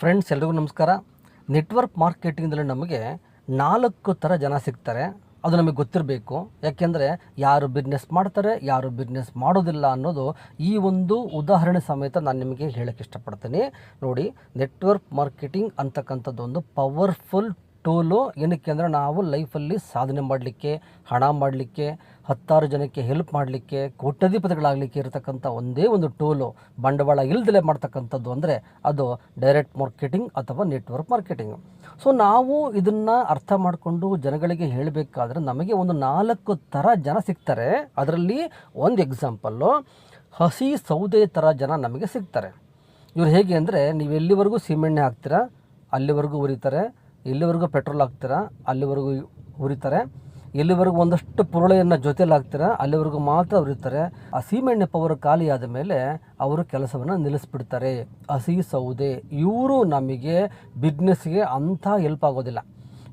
Friends ಎಲ್ರಿಗೂ ನಮಸ್ಕಾರ. Network ಮಾರ್ಕೆಟಿಂಗ್ದಲ್ಲಿ ನಮಗೆ 4 ಥರ ಜನ ಸಿಗ್ತಾರೆ. ಅದು ನಮಗೆ ಗೊತ್ತಿರಬೇಕು. ಯಾಕೆಂದರೆ ಯಾರು ಬಿಸ್ನೆಸ್ ಮಾಡ್ತಾರೆ, ಯಾರು ಬಿಸ್ನೆಸ್ ಮಾಡೋದಿಲ್ಲ ಅನ್ನೋದು ಈ ಒಂದು ಉದಾಹರಣೆ ಸಮೇತ ನಾನು ನಿಮಗೆ ಹೇಳೋಕ್ಕೆ ಇಷ್ಟಪಡ್ತೀನಿ. ನೋಡಿ, ನೆಟ್ವರ್ಕ್ ಮಾರ್ಕೆಟಿಂಗ್ ಅಂತಕ್ಕಂಥದ್ದು ಒಂದು ಪವರ್ಫುಲ್ ಟೂಲು. ಏನಕ್ಕೆ ಅಂದರೆ ನಾವು ಲೈಫಲ್ಲಿ ಸಾಧನೆ ಮಾಡಲಿಕ್ಕೆ, ಹಣ ಮಾಡಲಿಕ್ಕೆ, 10 ಜನಕ್ಕೆ ಹೆಲ್ಪ್ ಮಾಡಲಿಕ್ಕೆ, ಕೋಟ್ಯಾಧಿಪತಿಗಳಾಗಲಿಕ್ಕೆ ಇರತಕ್ಕಂಥ ಒಂದೇ ಒಂದು ಟೂಲು, ಬಂಡವಾಳ ಇಲ್ದಲೇ ಮಾಡ್ತಕ್ಕಂಥದ್ದು ಅಂದರೆ ಅದು ಡೈರೆಕ್ಟ್ ಮಾರ್ಕೆಟಿಂಗ್ ಅಥವಾ ನೆಟ್ವರ್ಕ್ ಮಾರ್ಕೆಟಿಂಗ್. ಸೊ ನಾವು ಇದನ್ನು ಅರ್ಥ ಮಾಡಿಕೊಂಡು ಜನಗಳಿಗೆ ಹೇಳಬೇಕಾದ್ರೆ ನಮಗೆ ಒಂದು 4 ಥರ ಜನ ಸಿಗ್ತಾರೆ. ಅದರಲ್ಲಿ ಒಂದು ಎಕ್ಸಾಂಪಲ್ಲು, ಹಸಿ ಸೌದೆ ಥರ ಜನ ನಮಗೆ ಸಿಗ್ತಾರೆ. ಇವ್ರು ಹೇಗೆ ಅಂದರೆ, ನೀವು ಎಲ್ಲಿವರೆಗೂ ಸೀಮೆಣ್ಣೆ ಹಾಕ್ತೀರಾ ಅಲ್ಲಿವರೆಗೂ ಉರಿತಾರೆ, ಎಲ್ಲಿವರೆಗೂ ಪೆಟ್ರೋಲ್ ಹಾಕ್ತೀರಾ ಅಲ್ಲಿವರೆಗೂ ಉರಿತಾರೆ, ಎಲ್ಲಿವರೆಗೂ ಒಂದಷ್ಟು ಪುರುಳೆಯನ್ನು ಜೊತೆಲಿ ಹಾಕ್ತೀರಾ ಅಲ್ಲಿವರೆಗೂ ಮಾತ್ರ ಉರಿತಾರೆ. ಆ ಸೀಮೆಣ್ಣೆ ಪವರ್ ಖಾಲಿ ಆದ ಮೇಲೆ ಅವರು ಕೆಲಸವನ್ನು ನಿಲ್ಲಿಸ್ಬಿಡ್ತಾರೆ. ಹಸಿ ಸೌದೆ ಇವರು ನಮಗೆ ಬಿಸ್ನೆಸ್ಗೆ ಅಂಥ ಹೆಲ್ಪ್ ಆಗೋದಿಲ್ಲ.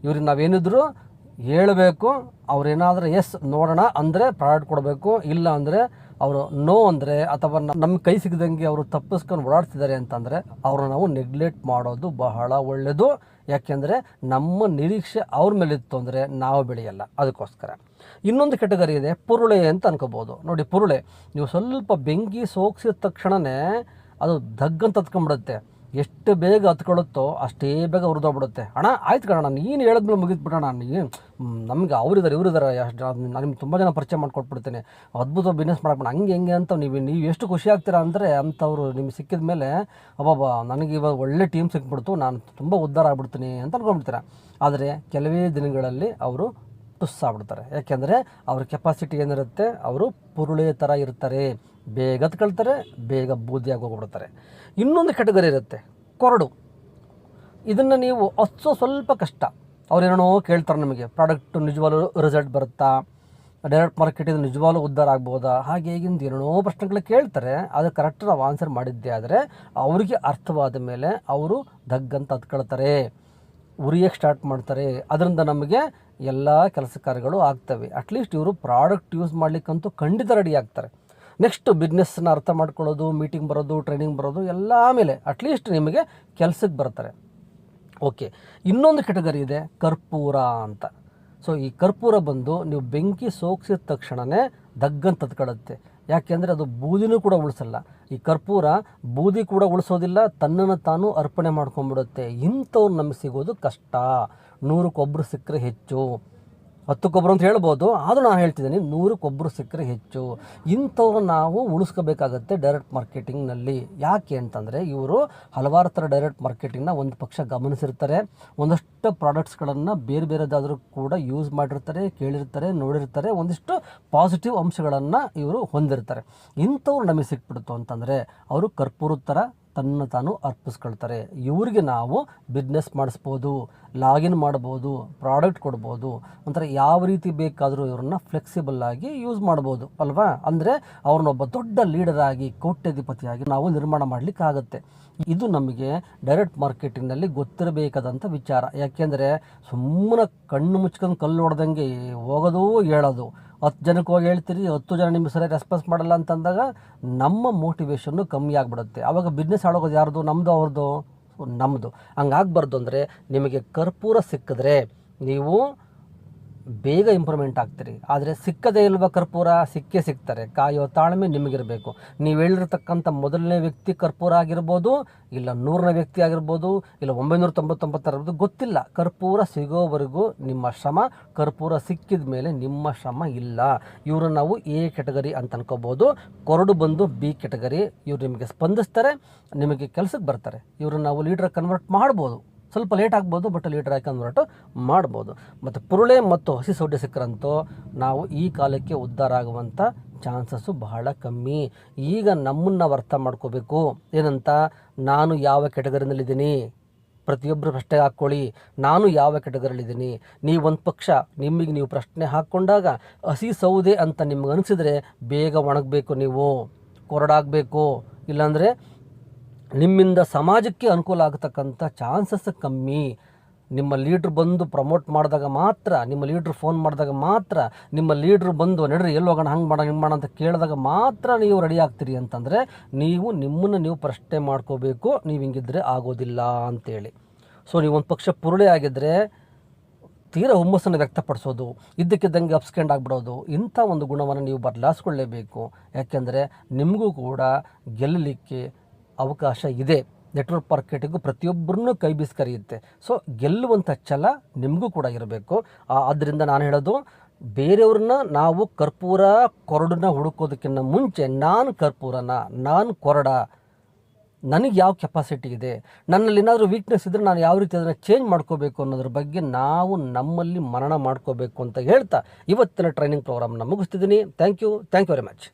ಇವ್ರಿಗೆ ನಾವೇನಿದ್ರು ಹೇಳಬೇಕು, ಅವ್ರೇನಾದರೂ ಎಸ್ ನೋಡೋಣ ಅಂದರೆ ಪ್ರಾಡಕ್ಟ್ ಕೊಡಬೇಕು, ಇಲ್ಲ ಅಂದರೆ ಅವರು ನೋ ಅಂದರೆ ಅಥವಾ ನಮ್ಮ ಕೈ ಸಿಗದಂಗೆ ಅವರು ತಪ್ಪಿಸ್ಕೊಂಡು ಓಡಾಡ್ತಿದ್ದಾರೆ ಅಂತಂದರೆ ಅವರು ನಾವು ನೆಗ್ಲೆಕ್ಟ್ ಮಾಡೋದು ಬಹಳ ಒಳ್ಳೆಯದು. ಯಾಕೆಂದರೆ ನಮ್ಮ ನಿರೀಕ್ಷೆ ಅವ್ರ ಮೇಲಿತ್ತು ಅಂದರೆ ನಾವು ಬೆಳೆಯಲ್ಲ. ಅದಕ್ಕೋಸ್ಕರ ಇನ್ನೊಂದು ಕೆಟಗರಿ ಇದೆ, ಪುರುಳೆ ಅಂತ ಅನ್ಕೋಬೋದು. ನೋಡಿ, ಪುರುಳೆ ನೀವು ಸ್ವಲ್ಪ ಬೆಂಕಿ ಸೋಗಿಸಿದ ತಕ್ಷಣವೇ ಅದು ದಗ್ಗಂತ ಹತ್ಕೊಂಡ್ಬಿಡುತ್ತೆ. ಎಷ್ಟು ಬೇಗ ಹತ್ಕೊಳ್ಳುತ್ತೋ ಅಷ್ಟೇ ಬೇಗ ಹುರಿದೋಗ್ಬಿಡುತ್ತೆ. ಅಣ್ಣ ಆಯ್ತು ಕಣ, ನೀನು ಹೇಳಿದ್ಮೇಲೆ ಮುಗಿದ್ಬಿಡೋಣ, ನಮಗೆ ಅವರಿದ್ದಾರೆ ಇವರಿದ್ದಾರೆ, ನಾನು ನಿಮ್ಗೆ ತುಂಬ ಜನ ಪರಿಚಯ ಮಾಡಿಕೊಟ್ಬಿಡ್ತೇನೆ, ಅದ್ಭುತ ಬಿಸ್ನೆಸ್ ಮಾಡಕ್ಕೆ ಹಂಗೆ ಹೆಂಗೆ ಅಂತ ನೀವು ಎಷ್ಟು ಖುಷಿ ಆಗ್ತೀರಾ ಅಂದರೆ ಅಂಥವ್ರು ನಿಮ್ಗೆ ಸಿಕ್ಕಿದ ಮೇಲೆ ಅಬ್ಬಬ್ಬಾ ನನಗೆ ಇವಾಗ ಒಳ್ಳೆ ಟೀಮ್ ಸಿಕ್ಬಿಡ್ತು, ನಾನು ತುಂಬ ಉದ್ಧಾರ ಆಗ್ಬಿಡ್ತೀನಿ ಅಂತ ಅನ್ಕೊಂಡ್ಬಿಡ್ತೀರ. ಆದರೆ ಕೆಲವೇ ದಿನಗಳಲ್ಲಿ ಅವರು ಟುಸ್ಸಾಗ್ಬಿಡ್ತಾರೆ. ಯಾಕೆಂದರೆ ಅವ್ರ ಕೆಪಾಸಿಟಿ ಏನಿರುತ್ತೆ, ಅವರು ಪುರುಳೆ ಥರ ಇರ್ತಾರೆ, ಬೇಗ ಹತ್ಕೊಳ್ತಾರೆ, ಬೇಗ ಬೂದಿಯಾಗಿ ಹೋಗ್ಬಿಡ್ತಾರೆ. ಇನ್ನೊಂದು ಕೆಟಗರಿ ಇರುತ್ತೆ, ಕೊರಡು. ಇದನ್ನು ನೀವು ಸ್ವಲ್ಪ ಕಷ್ಟ. ಅವ್ರೇನೋ ಕೇಳ್ತಾರೆ ನಮಗೆ, ಪ್ರಾಡಕ್ಟು ನಿಜವಾಗ್ಲೂ ರಿಸಲ್ಟ್ ಬರುತ್ತಾ, ಡೈರೆಕ್ಟ್ ಮಾರ್ಕೆಟಿಂದ ನಿಜವಾಗ್ಲೂ ಉದ್ಧಾರ ಆಗ್ಬೋದಾ, ಹಾಗೆ ಹೀಗಿಂದ ಏನೇನೋ ಪ್ರಶ್ನೆಗಳು ಕೇಳ್ತಾರೆ. ಅದು ಕರೆಕ್ಟ್ ನಾವು ಆನ್ಸರ್ ಮಾಡಿದ್ದೆ ಆದರೆ ಅವರಿಗೆ ಅರ್ಥವಾದ ಮೇಲೆ ಅವರು ದಗ್ಗಂತ ಹತ್ಕೊಳ್ತಾರೆ, ಉರಿಯೋಕ್ಕೆ ಸ್ಟಾರ್ಟ್ ಮಾಡ್ತಾರೆ. ಅದರಿಂದ ನಮಗೆ ಎಲ್ಲ ಕೆಲಸ ಕಾರ್ಯಗಳು ಆಗ್ತವೆ. ಅಟ್ಲೀಸ್ಟ್ ಇವರು ಪ್ರಾಡಕ್ಟ್ ಯೂಸ್ ಮಾಡಲಿಕ್ಕಂತೂ ಖಂಡಿತ ರೆಡಿ ಆಗ್ತಾರೆ. ನೆಕ್ಸ್ಟ್ ಬಿಸ್ನೆಸ್ನ ಅರ್ಥ ಮಾಡ್ಕೊಳ್ಳೋದು, ಮೀಟಿಂಗ್ ಬರೋದು, ಟ್ರೈನಿಂಗ್ ಬರೋದು ಎಲ್ಲ ಆಮೇಲೆ ಅಟ್ಲೀಸ್ಟ್ ನಿಮಗೆ ಕೆಲಸಕ್ಕೆ ಬರ್ತಾರೆ. ಓಕೆ, ಇನ್ನೊಂದು ಕೆಟಗರಿ ಇದೆ, ಕರ್ಪೂರ ಅಂತ. ಸೊ ಈ ಕರ್ಪೂರ ಬಂದು ನೀವು ಬೆಂಕಿ ಸೋಗಿಸಿದ ತಕ್ಷಣವೇ ದಗ್ಗಂತ ಹತ್ಕೊಳ್ಳುತ್ತೆ. ಯಾಕೆಂದರೆ ಅದು ಬೂದಿನೂ ಕೂಡ ಉಳಿಸಲ್ಲ. ಈ ಕರ್ಪೂರ ಬೂದಿ ಕೂಡ ಉಳಿಸೋದಿಲ್ಲ, ತನ್ನನ್ನು ತಾನು ಅರ್ಪಣೆ ಮಾಡ್ಕೊಂಡ್ಬಿಡುತ್ತೆ. ಇಂಥವ್ರು ನಮಗೆ ಸಿಗೋದು ಕಷ್ಟ. 100ಕ್ಕೆ ಸಿಕ್ಕರೆ ಹೆಚ್ಚು, 10ಕ್ಕೆ ಅಂತ ಹೇಳ್ಬೋದು, ಆದರೂ ನಾನು ಹೇಳ್ತಿದ್ದೀನಿ 100ಕ್ಕೆ ಸಿಕ್ಕರೆ ಹೆಚ್ಚು. ಇಂಥವ್ರು ನಾವು ಉಳಿಸ್ಕೋಬೇಕಾಗತ್ತೆ ಡೈರೆಕ್ಟ್ ಮಾರ್ಕೆಟಿಂಗ್ನಲ್ಲಿ. ಯಾಕೆ ಅಂತಂದರೆ ಇವರು ಹಲವಾರು ಥರ ಡೈರೆಕ್ಟ್ ಮಾರ್ಕೆಟಿಂಗ್ನ ಒಂದು ಪಕ್ಷ ಗಮನಿಸಿರ್ತಾರೆ, ಒಂದಷ್ಟು ಪ್ರಾಡಕ್ಟ್ಸ್ಗಳನ್ನು ಬೇರೆ ಬೇರೆದಾದರೂ ಕೂಡ ಯೂಸ್ ಮಾಡಿರ್ತಾರೆ, ಕೇಳಿರ್ತಾರೆ, ನೋಡಿರ್ತಾರೆ, ಒಂದಿಷ್ಟು ಪಾಸಿಟಿವ್ ಅಂಶಗಳನ್ನು ಇವರು ಹೊಂದಿರ್ತಾರೆ. ಇಂಥವ್ರು ನಮಗೆ ಸಿಕ್ಬಿಡ್ತು ಅಂತಂದರೆ ಅವರು ಕರ್ಪೂರದ ಥರ ತನ್ನ ತಾನು ಅರ್ಪಿಸ್ಕೊಳ್ತಾರೆ. ಇವರಿಗೆ ನಾವು ಬಿಸ್ನೆಸ್ ಮಾಡಿಸ್ಬೋದು, ಲಾಗಿನ್ ಮಾಡ್ಬೋದು, ಪ್ರಾಡಕ್ಟ್ ಕೊಡ್ಬೋದು, ಒಂಥರ ಯಾವ ರೀತಿ ಬೇಕಾದರೂ ಇವ್ರನ್ನ ಫ್ಲೆಕ್ಸಿಬಲ್ಲಾಗಿ ಯೂಸ್ ಮಾಡ್ಬೋದು ಅಲ್ವಾ. ಅಂದರೆ ಅವ್ರನ್ನೊಬ್ಬ ದೊಡ್ಡ ಲೀಡರಾಗಿ, ಕೋಟ್ಯಾಧಿಪತಿಯಾಗಿ ನಾವು ನಿರ್ಮಾಣ ಮಾಡಲಿಕ್ಕಾಗತ್ತೆ. ಇದು ನಮಗೆ ಡೈರೆಕ್ಟ್ ಮಾರ್ಕೆಟಿಂಗ್ನಲ್ಲಿ ಗೊತ್ತಿರಬೇಕಾದಂಥ ವಿಚಾರ. ಯಾಕೆಂದರೆ ಸುಮ್ಮನೆ ಕಣ್ಣು ಮುಚ್ಕೊಂಡು ಕಲ್ಲು ಹೊಡೆದಂಗೆ ಹೋಗೋದು ಹೇಳೋದು, 10 ಜನಕ್ಕೆ ಹೋಗಿ ಹೇಳ್ತೀರಿ, 10 ಜನ ನಿಮ್ಗೆ ಸರಿಯಾಗಿ ರೆಸ್ಪಾನ್ಸ್ ಮಾಡಲ್ಲ ಅಂತಂದಾಗ ನಮ್ಮ ಮೋಟಿವೇಶನ್ನು ಕಮ್ಮಿ ಆಗಿಬಿಡುತ್ತೆ. ಆವಾಗ ಬಿಸ್ನೆಸ್ ಆಡೋದು ಯಾರ್ದು, ನಮ್ಮದು ಅವ್ರದ್ದು? ನಮ್ಮದು. ಹಂಗಾಗಬಾರ್ದು. ಅಂದರೆ ನಿಮಗೆ ಕರ್ಪೂರ ಸಿಕ್ಕಿದ್ರೆ ನೀವು ಬೇಗ ಇಂಪ್ರೂವ್ಮೆಂಟ್ ಆಗ್ತೀರಿ. ಆದರೆ ಸಿಕ್ಕದೇ ಇಲ್ವ ಕರ್ಪೂರ, ಸಿಗ್ತಾರೆ. ಕಾಯೋ ತಾಳ್ಮೆ ನಿಮಗಿರಬೇಕು. ನೀವು ಹೇಳಿರ್ತಕ್ಕಂಥ ಮೊದಲನೇ ವ್ಯಕ್ತಿ ಕರ್ಪೂರ ಆಗಿರ್ಬೋದು, ಇಲ್ಲ 100ನೇ ವ್ಯಕ್ತಿ ಆಗಿರ್ಬೋದು, ಇಲ್ಲ 999 ಇರ್ಬೋದು, ಗೊತ್ತಿಲ್ಲ. ಕರ್ಪೂರ ಸಿಗೋವರೆಗೂ ನಿಮ್ಮ ಶ್ರಮ, ಕರ್ಪೂರ ಸಿಕ್ಕಿದ ಮೇಲೆ ನಿಮ್ಮ ಶ್ರಮ ಇಲ್ಲ. ಇವರು ನಾವು ಎ ಕೆಟಗರಿ ಅಂತ ಅನ್ಕೋಬೋದು. ಕೊರಡು ಬಂದು ಬಿ ಕೆಟಗರಿ. ಇವ್ರು ನಿಮಗೆ ಸ್ಪಂದಿಸ್ತಾರೆ, ನಿಮಗೆ ಕೆಲಸಕ್ಕೆ ಬರ್ತಾರೆ. ಇವ್ರನ್ನ ನಾವು ಲೀಡ್ರಾಗಿ ಕನ್ವರ್ಟ್ ಮಾಡ್ಬೋದು. ಸ್ವಲ್ಪ ಲೇಟ್ ಆಗ್ಬೋದು, ಬಟ್ ಲೀಡ್ರಾಗಿ ಕನ್ವರ್ಟ್ ಮಾಡ್ಬೋದು. ಮತ್ತು ಪುರುಳೆ ಮತ್ತು ಹಸಿ ಸೌದೆ ಸಿಕ್ಕರಂತೂ ನಾವು ಈ ಕಾಲಕ್ಕೆ ಉದ್ಧಾರ ಆಗುವಂಥ ಚಾನ್ಸಸ್ಸು ಬಹಳ ಕಮ್ಮಿ. ಈಗ ನಮ್ಮನ್ನು ನಾವು ಅರ್ಥ ಮಾಡ್ಕೋಬೇಕು. ಏನಂತ, ನಾನು ಯಾವ ಕೆಟಗರಿನಲ್ಲಿದ್ದೀನಿ, ಪ್ರತಿಯೊಬ್ಬರು ಪ್ರಶ್ನೆ ಹಾಕ್ಕೊಳ್ಳಿ, ನಾನು ಯಾವ ಕೆಟಗರಿಲಿದ್ದೀನಿ. ನೀವು ಒಂದು ಪಕ್ಷ ನಿಮಗೆ ನೀವು ಪ್ರಶ್ನೆ ಹಾಕ್ಕೊಂಡಾಗ ಹಸಿ ಸೌದೆ ಅಂತ ನಿಮ್ಗೆ ಅನಿಸಿದರೆ ಬೇಗ ಒಣಗಬೇಕು, ನೀವು ಕೊರಡಾಗಬೇಕು. ಇಲ್ಲಾಂದರೆ ನಿಮ್ಮಿಂದ ಸಮಾಜಕ್ಕೆ ಅನುಕೂಲ ಆಗತಕ್ಕಂಥ ಚಾನ್ಸಸ್ ಕಮ್ಮಿ. ನಿಮ್ಮ ಲೀಡ್ರ್ ಬಂದು ಪ್ರಮೋಟ್ ಮಾಡಿದಾಗ ಮಾತ್ರ, ನಿಮ್ಮ ಲೀಡ್ರ್ ಫೋನ್ ಮಾಡಿದಾಗ ಮಾತ್ರ, ನಿಮ್ಮ ಲೀಡ್ರ್ ಬಂದು ನಡ್ರಿ ಎಲ್ಲಿ ಹೋಗೋಣ, ಹಂಗೆ ಮಾಡೋಣ ಹಿಂಗೆ ಮಾಡೋಣ ಅಂತ ಕೇಳಿದಾಗ ಮಾತ್ರ ನೀವು ರೆಡಿ ಆಗ್ತೀರಿ ಅಂತಂದರೆ ನೀವು ನಿಮ್ಮನ್ನು ನೀವು ಪ್ರಶ್ನೆ ಮಾಡ್ಕೋಬೇಕು, ನೀವು ಹಿಂಗಿದ್ರೆ ಆಗೋದಿಲ್ಲ ಅಂತೇಳಿ. ಸೊ ನೀವು ಒಂದು ಪಕ್ಷ ಪುರುಳಿ ಆಗಿದ್ದರೆ ತೀರಾ ಹುಮ್ಮಸ್ಸನ್ನು ವ್ಯಕ್ತಪಡಿಸೋದು, ಇದ್ದಕ್ಕಿದ್ದಂಗೆ ಅಪ್ಸ್ಕೆಂಡ್ ಆಗಿಬಿಡೋದು, ಇಂಥ ಒಂದು ಗುಣವನ್ನು ನೀವು ಬದಲಾಯಿಸ್ಕೊಳ್ಳೇಬೇಕು. ಯಾಕೆಂದರೆ ನಿಮಗೂ ಕೂಡ ಗೆಲ್ಲಲಿಕ್ಕೆ ಅವಕಾಶ ಇದೆ. ನೆಟ್ವರ್ಕ್ ಮಾರ್ಕೆಟಿಂಗು ಪ್ರತಿಯೊಬ್ಬರನ್ನೂ ಕೈ ಬೀಸಿ ಕರೆಯುತ್ತೆ. ಸೊ ಗೆಲ್ಲುವಂಥ ಛಲ ನಿಮಗೂ ಕೂಡ ಇರಬೇಕು. ಆದ್ದರಿಂದ ನಾನು ಹೇಳೋದು, ಬೇರೆಯವ್ರನ್ನ ನಾವು ಕರ್ಪೂರ ಕೊರಡನ್ನ ಹುಡುಕೋದಕ್ಕಿಂತ ಮುಂಚೆ ನಾನು ಕರ್ಪೂರನ, ನಾನು ಕೊರಡ, ನನಗೆ ಯಾವ ಕೆಪಾಸಿಟಿ ಇದೆ, ನನ್ನಲ್ಲಿ ಏನಾದರೂ ವೀಕ್ನೆಸ್ ಇದ್ದರೆ ನಾನು ಯಾವ ರೀತಿ ಅದನ್ನು ಚೇಂಜ್ ಮಾಡ್ಕೋಬೇಕು ಅನ್ನೋದ್ರ ಬಗ್ಗೆ ನಾವು ನಮ್ಮಲ್ಲಿ ಮನನ ಮಾಡ್ಕೋಬೇಕು ಅಂತ ಹೇಳ್ತಾ ಇವತ್ತಿನ ಟ್ರೈನಿಂಗ್ ಪ್ರೋಗ್ರಾಮ್ನ ಮುಗಿಸ್ತಿದ್ದೀನಿ. Thank you very much.